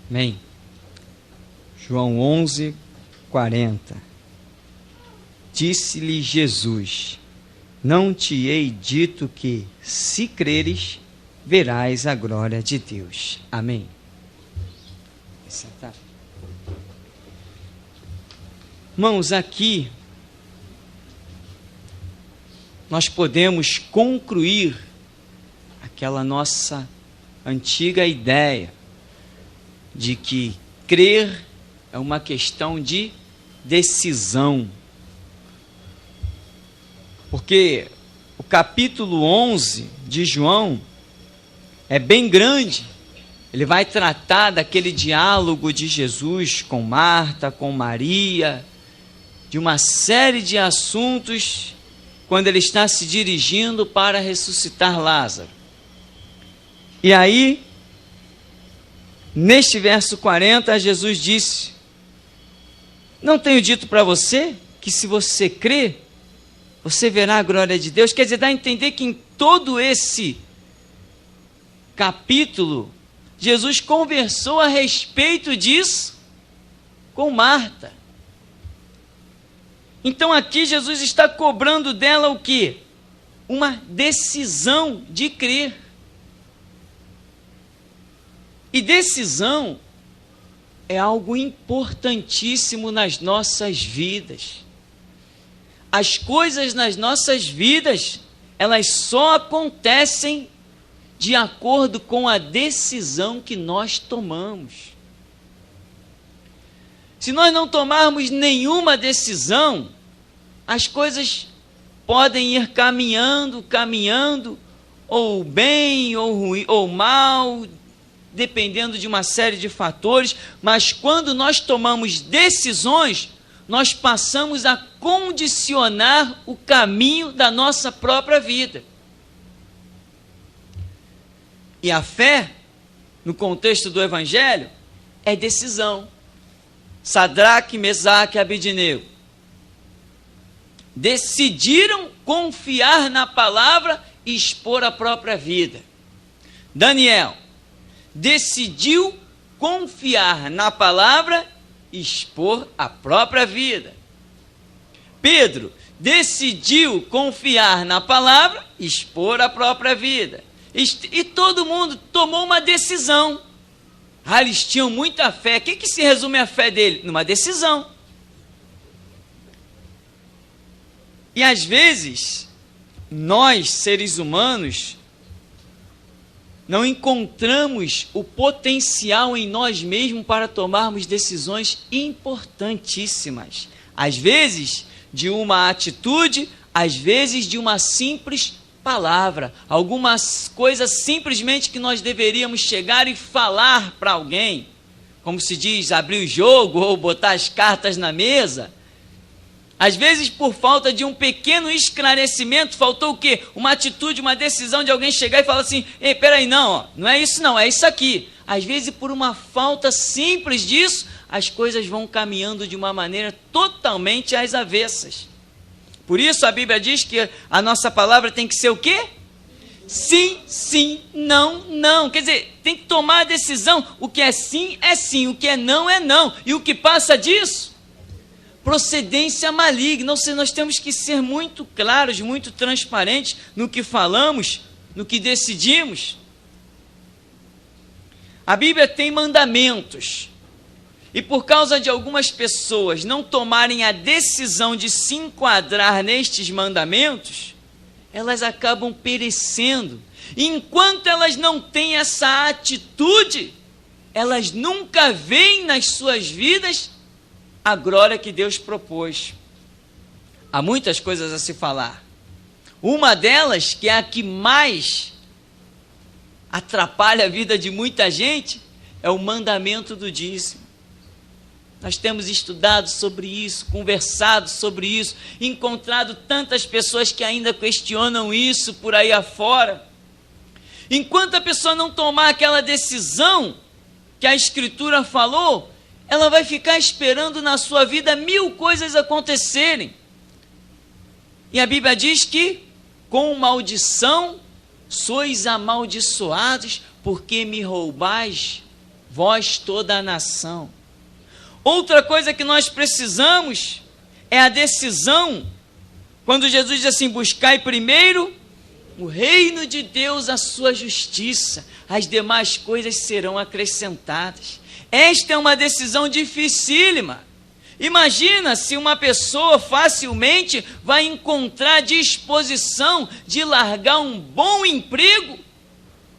Amém. João 11, 40. Disse-lhe Jesus: não te hei dito que, se creres, verás a glória de Deus. Amém. Sentar. Irmãos, aqui nós podemos concluir aquela nossa antiga ideia de que crer é uma questão de decisão. Porque o capítulo 11 de João é bem grande. Ele vai tratar daquele diálogo de Jesus com Marta, com Maria, de uma série de assuntos, quando ele está se dirigindo para ressuscitar Lázaro. E aí, neste verso 40, Jesus disse: não tenho dito para você que se você crer, você verá a glória de Deus? Quer dizer, dá a entender que em todo esse capítulo, Jesus conversou a respeito disso com Marta. Então aqui Jesus está cobrando dela o quê? Uma decisão de crer. E decisão é algo importantíssimo nas nossas vidas. As coisas nas nossas vidas, elas só acontecem de acordo com a decisão que nós tomamos. Se nós não tomarmos nenhuma decisão, as coisas podem ir caminhando, ou bem, ou ruim, ou mal, dependendo de uma série de fatores, mas quando nós tomamos decisões, nós passamos a condicionar o caminho da nossa própria vida. E a fé, no contexto do Evangelho, é decisão. Sadraque, Mesaque e Abednego decidiram confiar na palavra e expor a própria vida. Daniel decidiu confiar na palavra e expor a própria vida. Pedro decidiu confiar na palavra e expor a própria vida. E todo mundo tomou uma decisão. Eles tinham muita fé. O que se resume a fé dele? Numa decisão. E às vezes, nós, seres humanos, não encontramos o potencial em nós mesmos para tomarmos decisões importantíssimas. Às vezes, de uma atitude, às vezes de uma simples palavra, algumas coisas simplesmente que nós deveríamos chegar e falar para alguém, como se diz, abrir o jogo ou botar as cartas na mesa. Às vezes, por falta de um pequeno esclarecimento, faltou o quê? Uma atitude, uma decisão de alguém chegar e falar assim: ei, peraí, não é isso não, é isso aqui. Às vezes, por uma falta simples disso, as coisas vão caminhando de uma maneira totalmente às avessas. Por isso a Bíblia diz que a nossa palavra tem que ser o quê? Sim, sim, não, não. Quer dizer, tem que tomar a decisão. O que é sim, o que é não. E o que passa disso? Procedência maligna. Ou seja, nós temos que ser muito claros, muito transparentes no que falamos, no que decidimos. A Bíblia tem mandamentos. E por causa de algumas pessoas não tomarem a decisão de se enquadrar nestes mandamentos, elas acabam perecendo. E enquanto elas não têm essa atitude, elas nunca veem nas suas vidas a glória que Deus propôs. Há muitas coisas a se falar. Uma delas, que é a que mais atrapalha a vida de muita gente, é o mandamento do dízimo. Nós temos estudado sobre isso, conversado sobre isso, encontrado tantas pessoas que ainda questionam isso por aí afora. Enquanto a pessoa não tomar aquela decisão que a Escritura falou, ela vai ficar esperando na sua vida 1000 coisas acontecerem. E a Bíblia diz que, com maldição, sois amaldiçoados, porque me roubais vós toda a nação. Outra coisa que nós precisamos é a decisão, quando Jesus diz assim, buscai primeiro o reino de Deus, a sua justiça, as demais coisas serão acrescentadas. Esta é uma decisão dificílima. Imagina se uma pessoa facilmente vai encontrar disposição de largar um bom emprego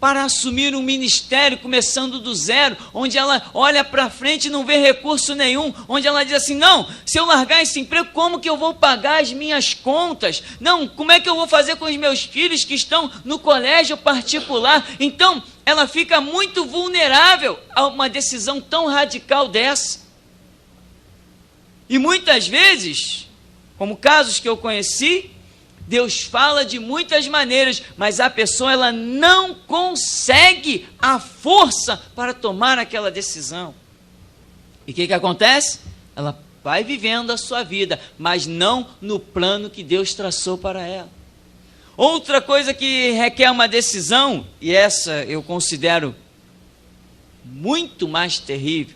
para assumir um ministério começando do zero, onde ela olha para frente e não vê recurso nenhum, onde ela diz assim, não, se eu largar esse emprego, como que eu vou pagar as minhas contas? Não, como é que eu vou fazer com os meus filhos que estão no colégio particular? Então, ela fica muito vulnerável a uma decisão tão radical dessa. E muitas vezes, como casos que eu conheci, Deus fala de muitas maneiras, mas a pessoa ela não consegue a força para tomar aquela decisão. E o que acontece? Ela vai vivendo a sua vida, mas não no plano que Deus traçou para ela. Outra coisa que requer uma decisão, e essa eu considero muito mais terrível,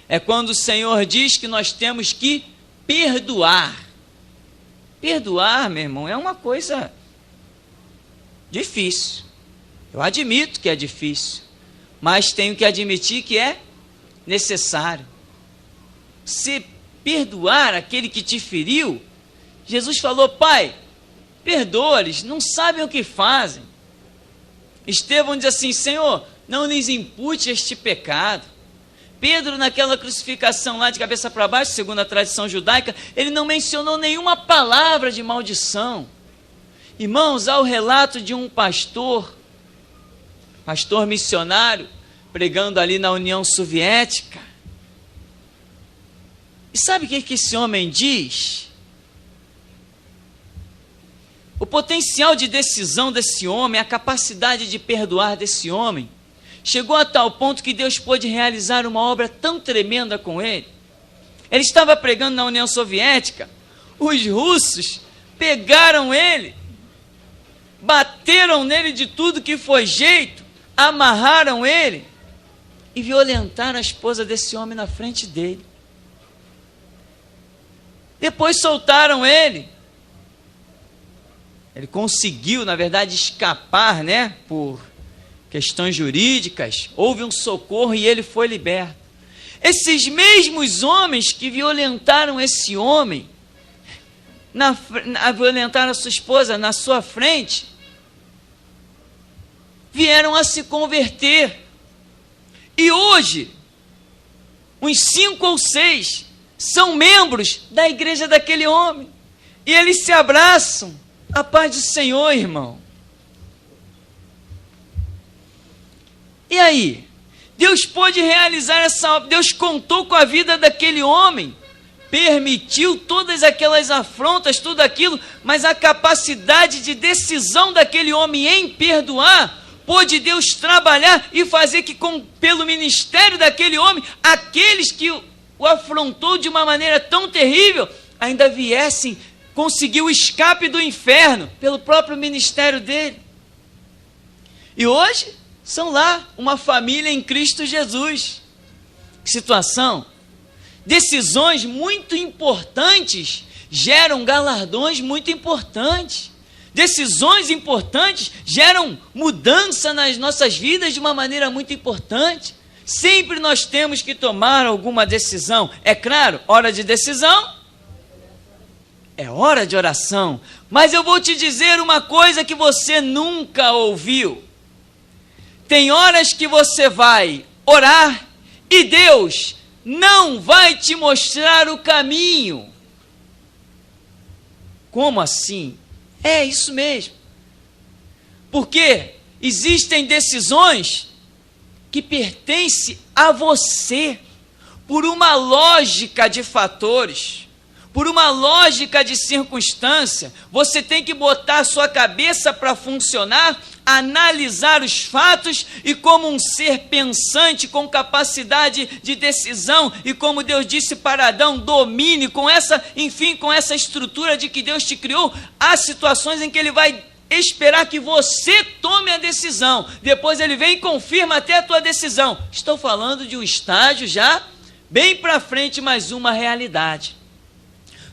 é quando o Senhor diz que nós temos que perdoar. Perdoar, meu irmão, é uma coisa difícil. Eu admito que é difícil, mas tenho que admitir que é necessário. Se perdoar aquele que te feriu, Jesus falou, Pai, perdoa-lhes, não sabem o que fazem. Estevão diz assim, Senhor, não lhes impute este pecado. Pedro, naquela crucificação lá de cabeça para baixo, segundo a tradição judaica, ele não mencionou nenhuma palavra de maldição. Irmãos, há o relato de um pastor missionário, pregando ali na União Soviética. E sabe o que esse homem diz? O potencial de decisão desse homem, a capacidade de perdoar desse homem, chegou a tal ponto que Deus pôde realizar uma obra tão tremenda com ele. Ele estava pregando na União Soviética, os russos pegaram ele, bateram nele de tudo que foi jeito, amarraram ele e violentaram a esposa desse homem na frente dele. Depois soltaram ele. Ele conseguiu, na verdade, escapar, por questões jurídicas, houve um socorro e ele foi liberto. Esses mesmos homens que violentaram esse homem, violentaram a sua esposa na sua frente, vieram a se converter. E hoje, uns 5 ou 6 são membros da igreja daquele homem. E eles se abraçam. A paz do Senhor, irmão. E aí? Deus pôde realizar essa obra. Deus contou com a vida daquele homem. Permitiu todas aquelas afrontas, tudo aquilo, mas a capacidade de decisão daquele homem em perdoar, pôde Deus trabalhar e fazer que, pelo ministério daquele homem, aqueles que o afrontou de uma maneira tão terrível, ainda viessem conseguir o escape do inferno, pelo próprio ministério dele. E hoje, são lá uma família em Cristo Jesus. Que situação? Decisões muito importantes geram galardões muito importantes. Decisões importantes geram mudança nas nossas vidas de uma maneira muito importante. Sempre nós temos que tomar alguma decisão. É claro, hora de decisão é hora de oração. Mas eu vou te dizer uma coisa que você nunca ouviu. Tem horas que você vai orar e Deus não vai te mostrar o caminho. Como assim? É isso mesmo. Porque existem decisões que pertencem a você, por uma lógica de fatores, por uma lógica de circunstância. Você tem que botar a sua cabeça para funcionar, analisar os fatos e, como um ser pensante com capacidade de decisão, e como Deus disse para Adão, domine com essa estrutura de que Deus te criou, há situações em que Ele vai esperar que você tome a decisão. Depois ele vem e confirma até a tua decisão. Estou falando de um estágio já bem para frente, mas uma realidade.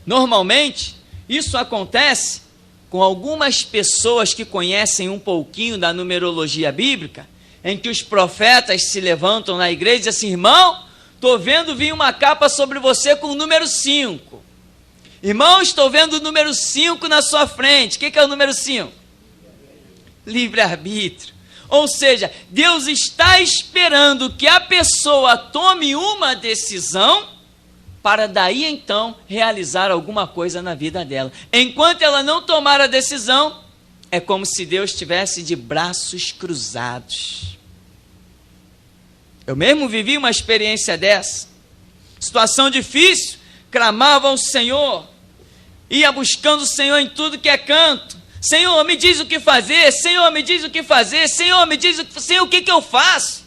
Normalmente, isso acontece com algumas pessoas que conhecem um pouquinho da numerologia bíblica, em que os profetas se levantam na igreja e dizem assim: irmão, estou vendo vir uma capa sobre você com o número 5. Irmão, estou vendo o número 5 na sua frente. O que é o número 5? Livre-arbítrio. Ou seja, Deus está esperando que a pessoa tome uma decisão para daí então realizar alguma coisa na vida dela. Enquanto ela não tomar a decisão, é como se Deus estivesse de braços cruzados. Eu mesmo vivi uma experiência dessa. Situação difícil, clamava ao Senhor, ia buscando o Senhor em tudo que é canto. Senhor, me diz o que fazer. Senhor, me diz o que fazer. Senhor, me diz o que eu faço.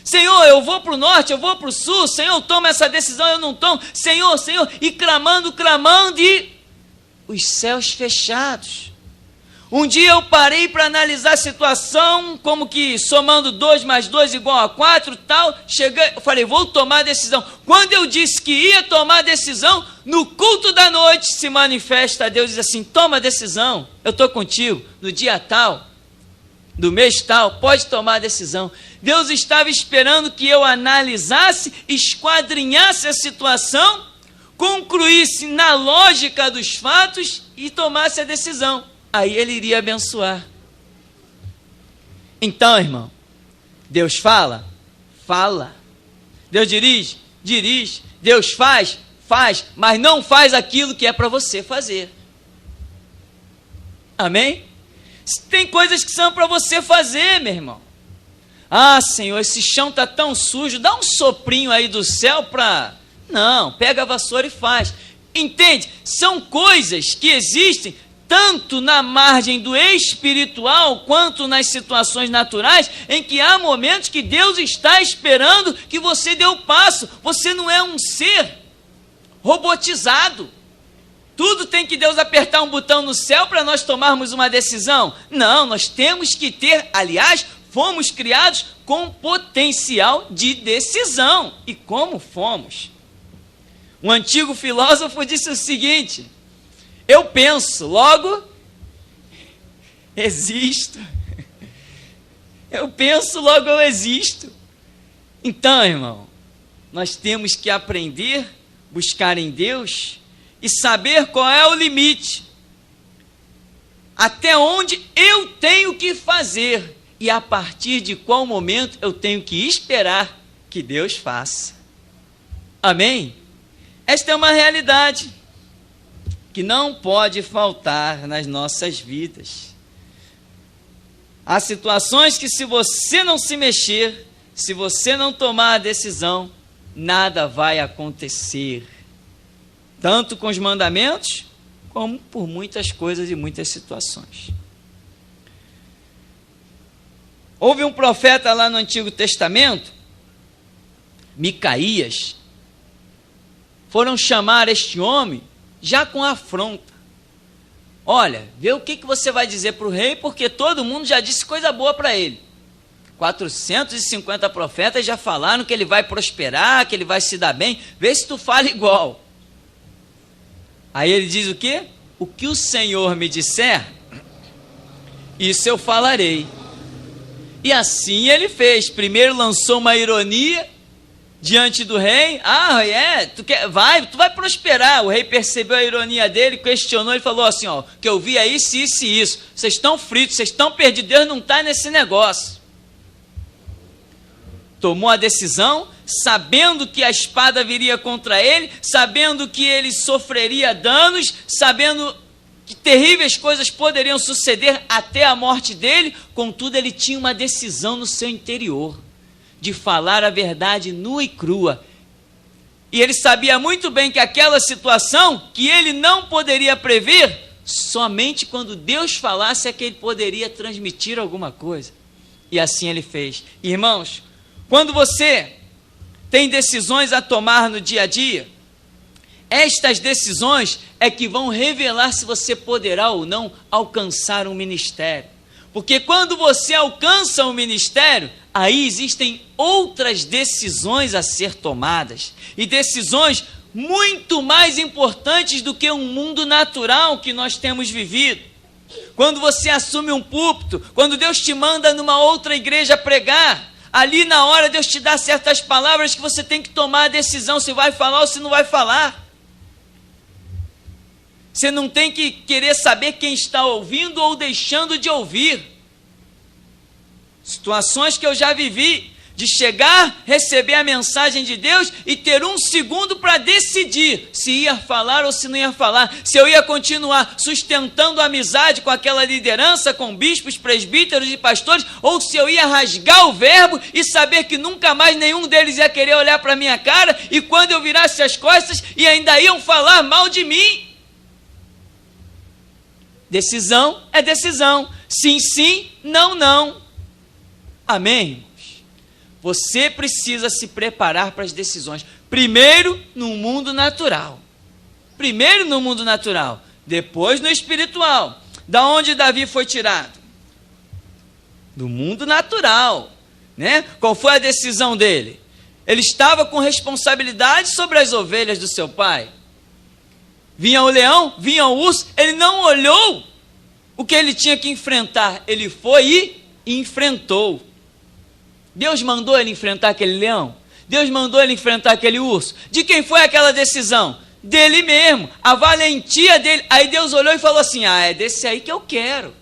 Senhor, eu vou para o norte, eu vou para o sul. Senhor, toma essa decisão, eu não tomo. Senhor, Senhor, e clamando, e os céus fechados. Um dia eu parei para analisar a situação, como que somando 2 mais 2 igual a 4, tal. Cheguei, eu falei, vou tomar a decisão. Quando eu disse que ia tomar a decisão, no culto da noite se manifesta Deus e diz assim: toma a decisão, eu estou contigo, no dia tal, do mês tal, pode tomar a decisão. Deus estava esperando que eu analisasse, esquadrinhasse a situação, concluísse na lógica dos fatos e tomasse a decisão. Aí ele iria abençoar. Então, irmão, Deus fala? Fala. Deus dirige? Dirige. Deus faz? Faz. Mas não faz aquilo que é para você fazer. Amém? Tem coisas que são para você fazer, meu irmão. Ah, Senhor, esse chão está tão sujo, dá um soprinho aí do céu para... Não, pega a vassoura e faz. Entende? São coisas que existem tanto na margem do espiritual, quanto nas situações naturais, em que há momentos que Deus está esperando que você dê o passo. Você não é um ser robotizado. Tudo tem que Deus apertar um botão no céu para nós tomarmos uma decisão. Não, nós temos que ter, aliás, fomos criados com potencial de decisão. E como fomos? Um antigo filósofo disse o seguinte: eu penso, logo existo. Eu penso, logo eu existo. Então, irmão, nós temos que aprender, buscar em Deus e saber qual é o limite. Até onde eu tenho que fazer e a partir de qual momento eu tenho que esperar que Deus faça. Amém? Esta é uma realidade que não pode faltar nas nossas vidas. Há situações que, se você não se mexer, se você não tomar a decisão, nada vai acontecer. Tanto com os mandamentos, como por muitas coisas e muitas situações. Houve um profeta lá no Antigo Testamento, Micaías. Foram chamar este homem já com afronta. Olha, vê o que você vai dizer para o rei, porque todo mundo já disse coisa boa para ele. 450 profetas já falaram que ele vai prosperar, que ele vai se dar bem. Vê se tu fala igual. Aí ele diz o quê? O que o Senhor me disser, isso eu falarei. E assim ele fez. Primeiro lançou uma ironia diante do rei. Ah, tu vai prosperar. O rei percebeu a ironia dele, questionou, ele falou assim, ó, que eu vi é isso, isso e isso. Vocês estão fritos, vocês estão perdidos, Deus não está nesse negócio. Tomou a decisão, sabendo que a espada viria contra ele, sabendo que ele sofreria danos, sabendo que terríveis coisas poderiam suceder até a morte dele. Contudo, ele tinha uma decisão no seu interior de falar a verdade nua e crua. E ele sabia muito bem que aquela situação que ele não poderia prever, somente quando Deus falasse é que ele poderia transmitir alguma coisa. E assim ele fez. Irmãos, quando você tem decisões a tomar no dia a dia, Estas decisões é que vão revelar se você poderá ou não alcançar um ministério. Porque quando você alcança um ministério, aí existem outras decisões a ser tomadas. E decisões muito mais importantes do que um mundo natural que nós temos vivido. Quando você assume um púlpito, quando Deus te manda numa outra igreja pregar, ali na hora Deus te dá certas palavras que você tem que tomar a decisão se vai falar ou se não vai falar. Você não tem que querer saber quem está ouvindo ou deixando de ouvir. Situações que eu já vivi, de chegar, receber a mensagem de Deus e ter um segundo para decidir se ia falar ou se não ia falar, se eu ia continuar sustentando a amizade com aquela liderança, com bispos, presbíteros e pastores, ou se eu ia rasgar o verbo e saber que nunca mais nenhum deles ia querer olhar para a minha cara, e quando eu virasse as costas e ainda iam falar mal de mim. Decisão é decisão, sim, sim, não, não. Amém? Você precisa se preparar para as decisões. Primeiro no mundo natural. Primeiro no mundo natural. Depois no espiritual. Da onde Davi foi tirado? Do mundo natural. Né? Qual foi a decisão dele? Ele estava com responsabilidade sobre as ovelhas do seu pai. Vinha o leão, vinha o urso. Ele não olhou o que ele tinha que enfrentar. Ele foi e enfrentou. Deus mandou ele enfrentar aquele leão? Deus mandou ele enfrentar aquele urso? De quem foi aquela decisão? Dele mesmo, a valentia dele. Aí Deus olhou e falou assim, é desse aí que eu quero.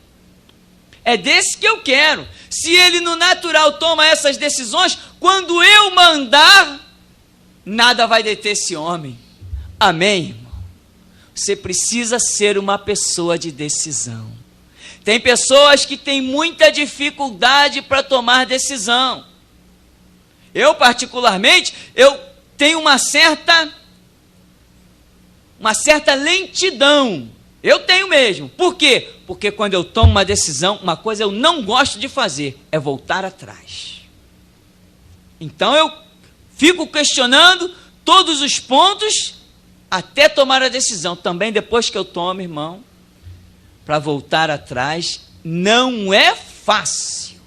É desse que eu quero. Se ele no natural toma essas decisões, quando eu mandar, nada vai deter esse homem. Amém, irmão? Você precisa ser uma pessoa de decisão. Tem pessoas que têm muita dificuldade para tomar decisão. Eu, particularmente, eu tenho uma certa lentidão. Eu tenho mesmo. Por quê? Porque quando eu tomo uma decisão, uma coisa eu não gosto de fazer, é voltar atrás. Então eu fico questionando todos os pontos até tomar a decisão. Também depois que eu tomo, irmão, para voltar atrás, não é fácil.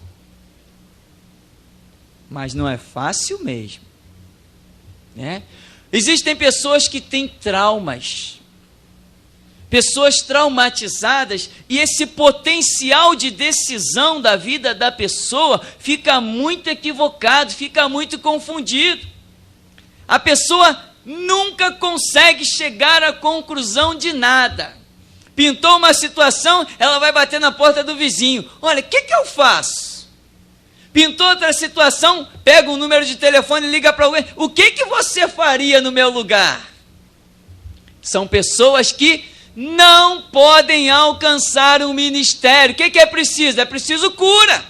Mas não é fácil mesmo. Né? Existem pessoas que têm traumas. Pessoas traumatizadas, e esse potencial de decisão da vida da pessoa fica muito equivocado, fica muito confundido. A pessoa nunca consegue chegar à conclusão de nada. Pintou uma situação, ela vai bater na porta do vizinho. Olha, o que eu faço? Pintou outra situação, pega um número de telefone e liga para alguém. O que você faria no meu lugar? São pessoas que não podem alcançar um ministério. O que é preciso? É preciso cura.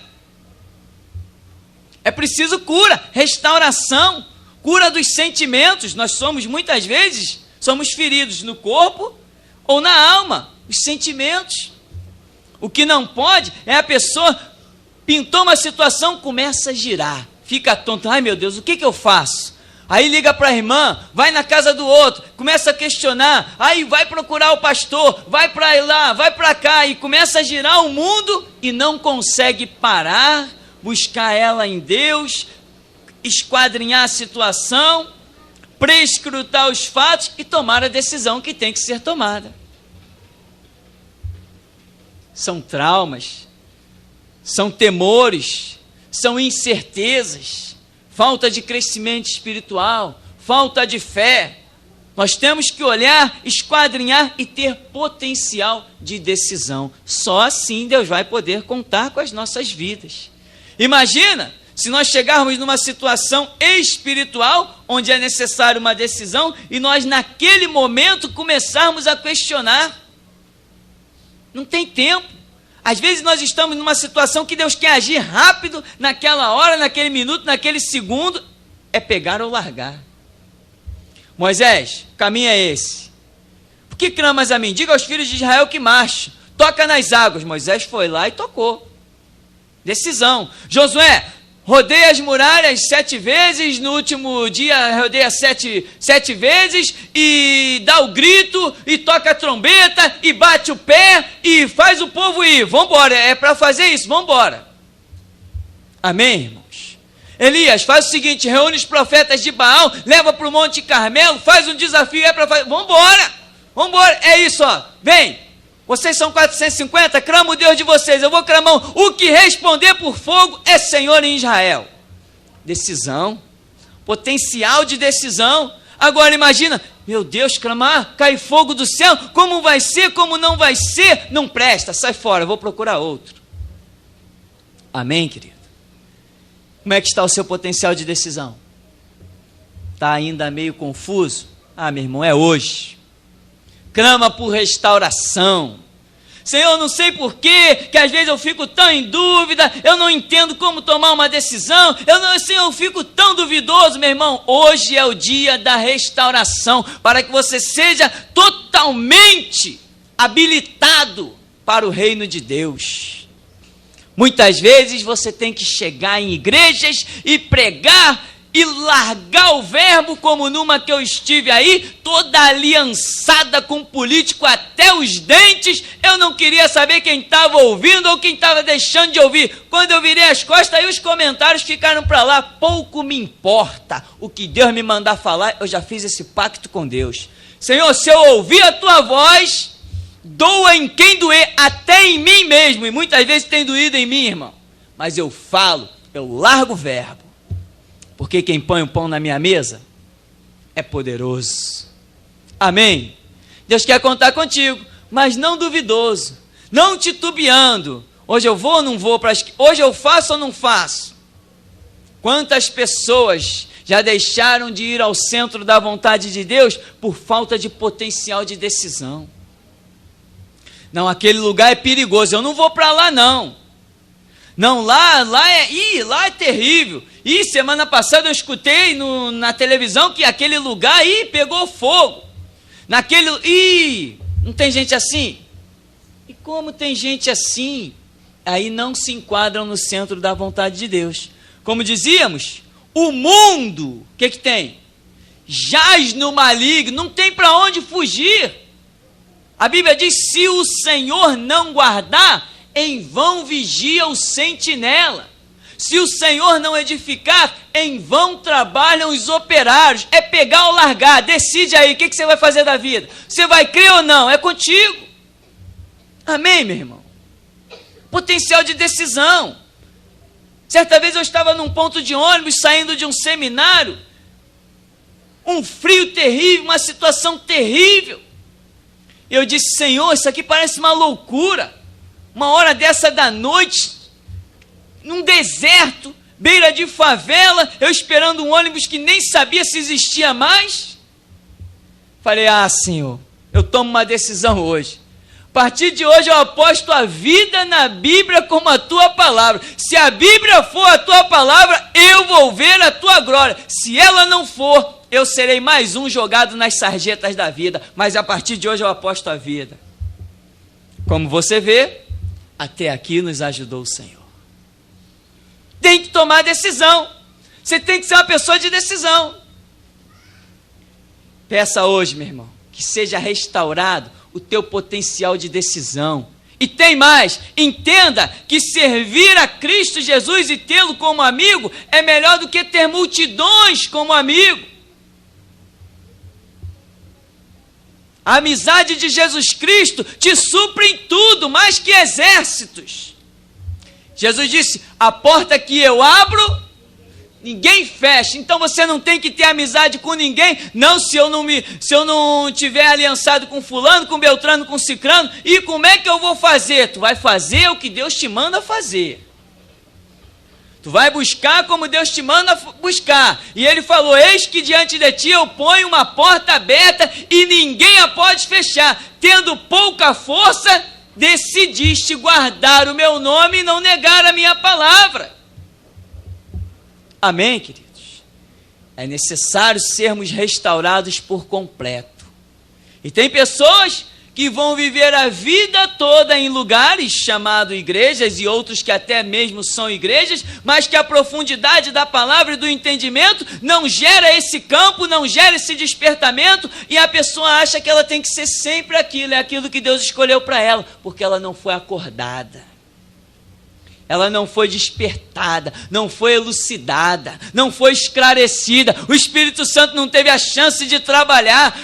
É preciso cura, restauração, cura dos sentimentos. Nós somos, muitas vezes, somos feridos no corpo ou na alma, os sentimentos. O que não pode é a pessoa pintou uma situação, começa a girar, fica tonto. Ai meu Deus, o que eu faço? Aí liga para a irmã, vai na casa do outro, começa a questionar, aí vai procurar o pastor, vai para lá, vai para cá, e começa a girar o mundo e não consegue parar, buscar ela em Deus, esquadrinhar a situação, prescrutar os fatos e tomar a decisão que tem que ser tomada. São traumas, são temores, são incertezas, falta de crescimento espiritual, falta de fé. Nós temos que olhar, esquadrinhar e ter potencial de decisão. Só assim Deus vai poder contar com as nossas vidas. Imagina se nós chegarmos numa situação espiritual, onde é necessário uma decisão, e nós naquele momento começarmos a questionar. Não tem tempo. Às vezes nós estamos numa situação que Deus quer agir rápido, naquela hora, naquele minuto, naquele segundo, é pegar ou largar. Moisés, o caminho é esse. Por que clamas a mim? Diga aos filhos de Israel que marchem. Toca nas águas. Moisés foi lá e tocou. Decisão. Josué, rodeia as muralhas 7 vezes, no último dia rodeia 7 vezes, e dá o grito, e toca a trombeta, e bate o pé, e faz o povo ir. Vambora, é para fazer isso, vambora. Amém, irmãos? Elias, faz o seguinte, reúne os profetas de Baal, leva para o Monte Carmelo, faz um desafio, é para fazer, vambora, é isso, ó, vem. Vocês são 450, clama o Deus de vocês, eu vou clamar, o que responder por fogo é Senhor em Israel. Decisão, potencial de decisão. Agora imagina, meu Deus, clamar, cai fogo do céu, como vai ser, como não vai ser, não presta, sai fora, eu vou procurar outro. Amém, querido? Como é que está o seu potencial de decisão? Está ainda meio confuso? Ah, meu irmão, é hoje. Clama por restauração. Senhor, não sei porquê, que às vezes eu fico tão em dúvida, eu não entendo como tomar uma decisão, Senhor, eu fico tão duvidoso, meu irmão. Hoje é o dia da restauração, para que você seja totalmente habilitado para o reino de Deus. Muitas vezes você tem que chegar em igrejas e pregar e largar o verbo, como numa que eu estive aí, toda aliançada com político até os dentes. Eu não queria saber quem estava ouvindo ou quem estava deixando de ouvir. Quando eu virei as costas, aí os comentários ficaram para lá. Pouco me importa o que Deus me mandar falar, eu já fiz esse pacto com Deus. Senhor, se eu ouvir a tua voz, doa em quem doer, até em mim mesmo, e muitas vezes tem doído em mim, irmão, mas eu falo, eu largo o verbo, porque quem põe o pão na minha mesa é poderoso. Amém? Deus quer contar contigo, mas não duvidoso, não titubeando. Hoje eu vou ou não vou para hoje eu faço ou não faço? Quantas pessoas já deixaram de ir ao centro da vontade de Deus por falta de potencial de decisão? Não, aquele lugar é perigoso, eu não vou para lá não. Não, lá é terrível. E semana passada eu escutei na televisão que aquele lugar pegou fogo. Não tem gente assim? E como tem gente assim? Aí não se enquadram no centro da vontade de Deus. Como dizíamos, o mundo, o que tem? Jaz no maligno, não tem para onde fugir. A Bíblia diz, se o Senhor não guardar, em vão vigia o sentinela. Se o Senhor não edificar, em vão trabalham os operários. É pegar ou largar, decide aí, o que você vai fazer da vida? Você vai crer ou não? É contigo. Amém, meu irmão? Potencial de decisão. Certa vez eu estava num ponto de ônibus, saindo de um seminário, um frio terrível, uma situação terrível. Eu disse, Senhor, isso aqui parece uma loucura. Uma hora dessa da noite, num deserto, beira de favela, eu esperando um ônibus que nem sabia se existia mais. Falei, Senhor, eu tomo uma decisão hoje. A partir de hoje eu aposto a vida na Bíblia como a tua palavra. Se a Bíblia for a tua palavra, eu vou ver a tua glória. Se ela não for, eu serei mais um jogado nas sarjetas da vida. Mas a partir de hoje eu aposto a vida. Como você vê, até aqui nos ajudou o Senhor. Tem que tomar decisão. Você tem que ser uma pessoa de decisão. Peça hoje, meu irmão, que seja restaurado o teu potencial de decisão. E tem mais, entenda que servir a Cristo Jesus e tê-lo como amigo é melhor do que ter multidões como amigo. A amizade de Jesus Cristo te supre em tudo, mais que exércitos. Jesus disse, a porta que eu abro, ninguém fecha. Então você não tem que ter amizade com ninguém. Não, se eu não tiver aliançado com fulano, com Beltrano, com Cicrano, e como é que eu vou fazer? Tu vai fazer o que Deus te manda fazer. Tu vai buscar como Deus te manda buscar. E ele falou, eis que diante de ti eu ponho uma porta aberta e ninguém a pode fechar. Tendo pouca força, decidiste guardar o meu nome e não negar a minha palavra. Amém, queridos? É necessário sermos restaurados por completo. E tem pessoas que vão viver a vida toda em lugares chamados igrejas e outros que até mesmo são igrejas, mas que a profundidade da palavra e do entendimento não gera esse campo, não gera esse despertamento, e a pessoa acha que ela tem que ser sempre aquilo, é aquilo que Deus escolheu para ela, porque ela não foi acordada, ela não foi despertada, não foi elucidada, não foi esclarecida, o Espírito Santo não teve a chance de trabalhar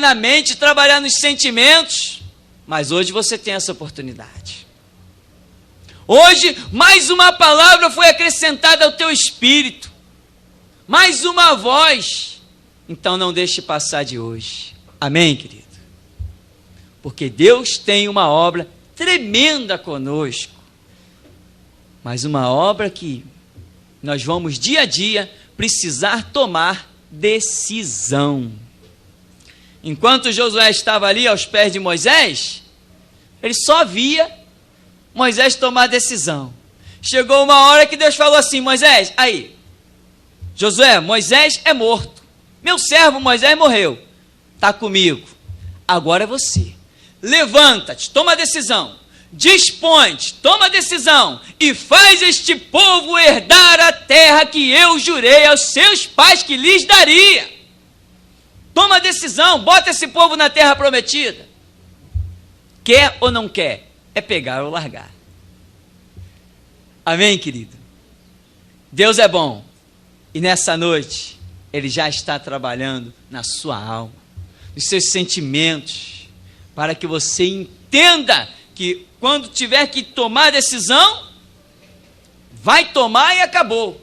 na mente, trabalhar nos sentimentos, mas hoje você tem essa oportunidade. Hoje, mais uma palavra foi acrescentada ao teu espírito, mais uma voz, então não deixe passar de hoje, amém, querido? Porque Deus tem uma obra tremenda conosco, mas uma obra que nós vamos dia a dia precisar tomar decisão. Enquanto Josué estava ali aos pés de Moisés, ele só via Moisés tomar decisão. Chegou uma hora que Deus falou assim: Moisés, aí, Josué, Moisés é morto, meu servo Moisés morreu, está comigo, agora é você, levanta-te, toma decisão, dispõe-te, toma decisão, e faz este povo herdar a terra que eu jurei aos seus pais que lhes daria. Toma decisão, bota esse povo na terra prometida. Quer ou não quer? É pegar ou largar. Amém, querido? Deus é bom, e nessa noite Ele já está trabalhando na sua alma, nos seus sentimentos, para que você entenda que quando tiver que tomar decisão, vai tomar e acabou.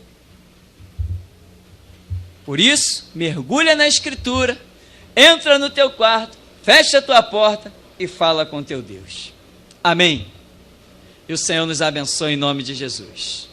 Por isso, mergulha na Escritura, entra no teu quarto, fecha a tua porta e fala com teu Deus. Amém. E o Senhor nos abençoe em nome de Jesus.